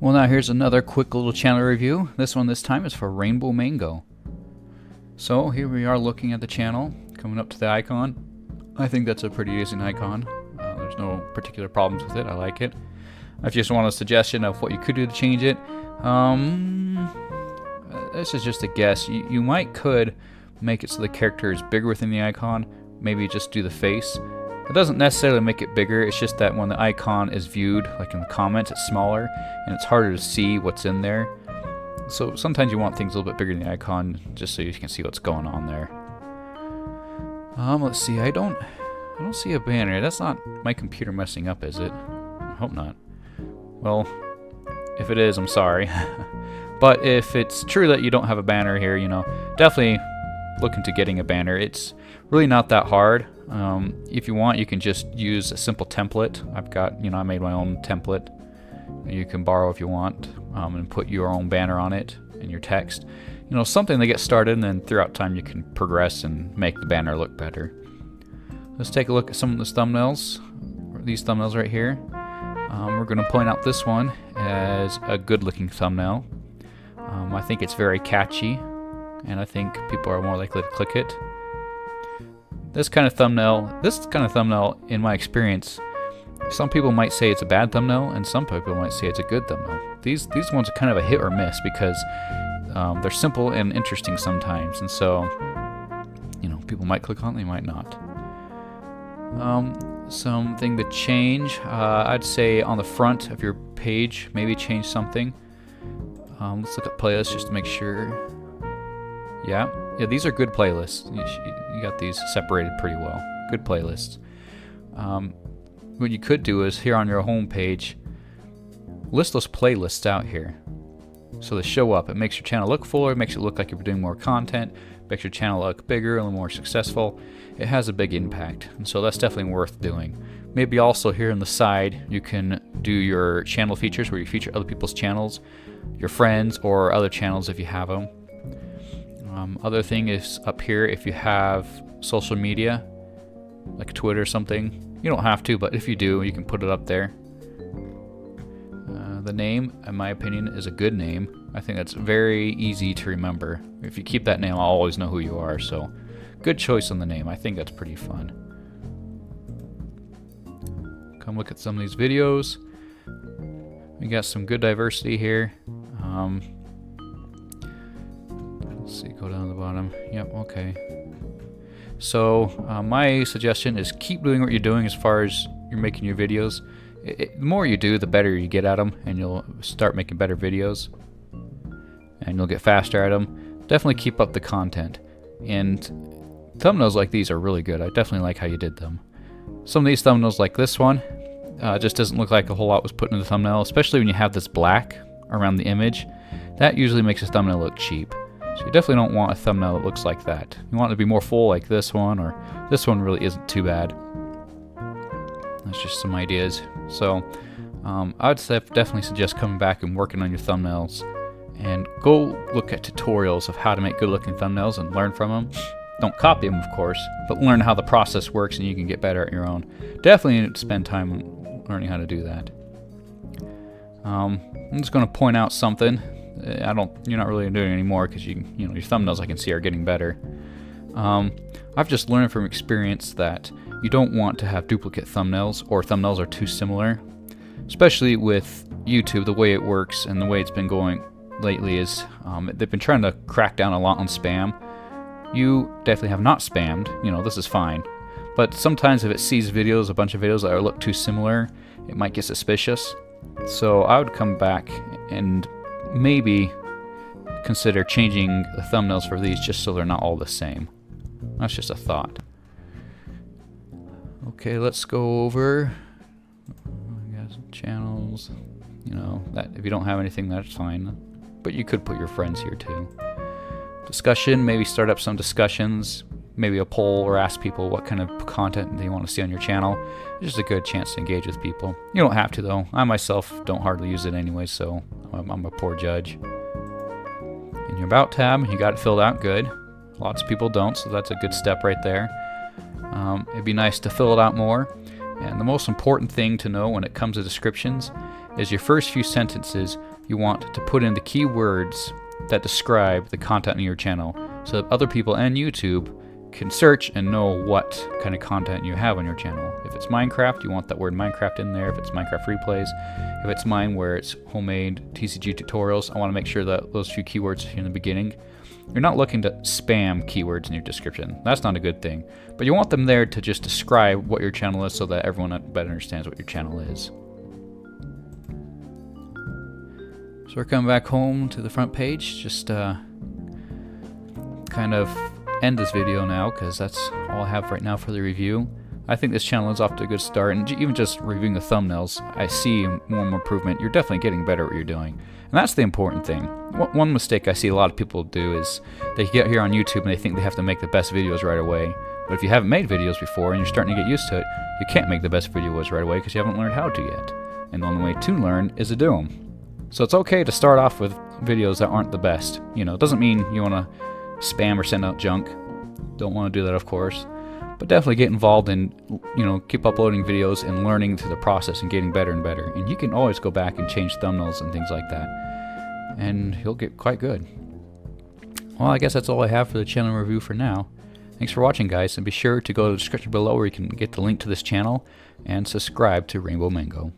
Well, now here's another quick little channel review. This time is for Rainbow Mango. So here we are looking at the channel, coming up to the icon. I think that's a pretty decent icon. There's no particular problems with it. I like it. If you just want a suggestion of what you could do to change it, this is just a guess. You could make it so the character is bigger within the icon. Maybe just do the face. It doesn't necessarily make it bigger, it's just that when the icon is viewed, like in the comments, it's smaller and it's harder to see what's in there. So sometimes you want things a little bit bigger than the icon just so you can see what's going on there. Let's see, I don't see a banner. That's not my computer messing up, is it? I hope not. Well, if it is, I'm sorry. But if it's true that you don't have a banner here, definitely look into getting a banner. It's really not that hard. If you want, you can just use a simple template. I made my own template. You can borrow if you want, and put your own banner on it and your text. Something to get started, and then throughout time you can progress and make the banner look better. Let's take a look at some of the thumbnails. These thumbnails right here. We're going to point out this one as a good-looking thumbnail. I think it's very catchy, and I think people are more likely to click it. This kind of thumbnail, in my experience, some people might say it's a bad thumbnail, and some people might say it's a good thumbnail. These ones are kind of a hit or miss because they're simple and interesting sometimes, and so people might click on it, they might not. Something to change, I'd say on the front of your page, maybe change something. Let's look at playlists just to make sure. Yeah, these are good playlists. You got these separated pretty well. Good playlists. What you could do is here on your home page, list those playlists out here so they show up. It makes your channel look fuller. It makes it look like you're doing more content. Makes your channel look bigger and more successful. It has a big impact, and so that's definitely worth doing. Maybe also here on the side you can do your channel features where you feature other people's channels, your friends, or other channels if you have them. Other thing is up here, if you have social media like Twitter or something, you don't have to, but if you do, you can put it up there. The name, in my opinion, is a good name. I think that's very easy to remember. If you keep that name, I'll always know who you are, so good choice on the name. I think that's pretty fun. Come look at some of these videos. We got some good diversity here. Let's see, go down to the bottom. Yep, okay. So my suggestion is keep doing what you're doing as far as you're making your videos. The more you do, the better you get at them, and you'll start making better videos, and you'll get faster at them. Definitely keep up the content. And thumbnails like these are really good. I definitely like how you did them. Some of these thumbnails like this one just doesn't look like a whole lot was put in the thumbnail, especially when you have this black around the image. That usually makes a thumbnail look cheap. So you definitely don't want a thumbnail that looks like that. You want it to be more full like this one, or this one really isn't too bad. That's just some ideas. So I would definitely suggest coming back and working on your thumbnails, and go look at tutorials of how to make good looking thumbnails and learn from them. Don't copy them, of course, but learn how the process works and you can get better at your own. Definitely spend time learning how to do that. I'm just going to point out something. You're not really doing it anymore because your thumbnails I can see are getting better. I've just learned from experience that you don't want to have duplicate thumbnails, or thumbnails are too similar. Especially with YouTube, the way it works and the way it's been going lately is they've been trying to crack down a lot on spam. You definitely have not spammed, this is fine. But sometimes if it sees a bunch of videos that look too similar, it might get suspicious. So I would come back and maybe consider changing the thumbnails for these just so they're not all the same. That's just a thought. Okay, let's go over channels. That if you don't have anything, that's fine. But you could put your friends here too. Discussion, maybe start up some discussions, maybe a poll, or ask people what kind of content they want to see on your channel. It's just a good chance to engage with people. You don't have to though. I myself don't hardly use it anyway, so I'm a poor judge. In your About tab, you got it filled out good. Lots of people don't, so that's a good step right there. It'd be nice to fill it out more. And the most important thing to know when it comes to descriptions is your first few sentences you want to put in the keywords that describe the content in your channel, so that other people and YouTube can search and know what kind of content you have on your channel. If it's Minecraft, you want that word Minecraft in there. If it's Minecraft replays, if it's mine where it's homemade TCG tutorials, I want to make sure that those few keywords in the beginning. You're not looking to spam keywords in your description. That's not a good thing. But you want them there to just describe what your channel is so that everyone better understands what your channel is. So we're coming back home to the front page. Just kind of end this video now, because that's all I have right now for the review. I think this channel is off to a good start, and even just reviewing the thumbnails, I see more and more improvement. You're definitely getting better at what you're doing, and that's the important thing. One mistake I see a lot of people do is they get here on YouTube and they think they have to make the best videos right away. But if you haven't made videos before and you're starting to get used to it, you can't make the best videos right away because you haven't learned how to yet. And the only way to learn is to do them. So it's okay to start off with videos that aren't the best. You know, it doesn't mean you want to spam or send out junk. Don't want to do that, of course. But definitely get involved and, you know, keep uploading videos and learning through the process and getting better and better. And you can always go back and change thumbnails and things like that, and you'll get quite good. Well, I guess that's all I have for the channel review for now. Thanks for watching, guys, and be sure to go to the description below where you can get the link to this channel and subscribe to Rainbow Mango.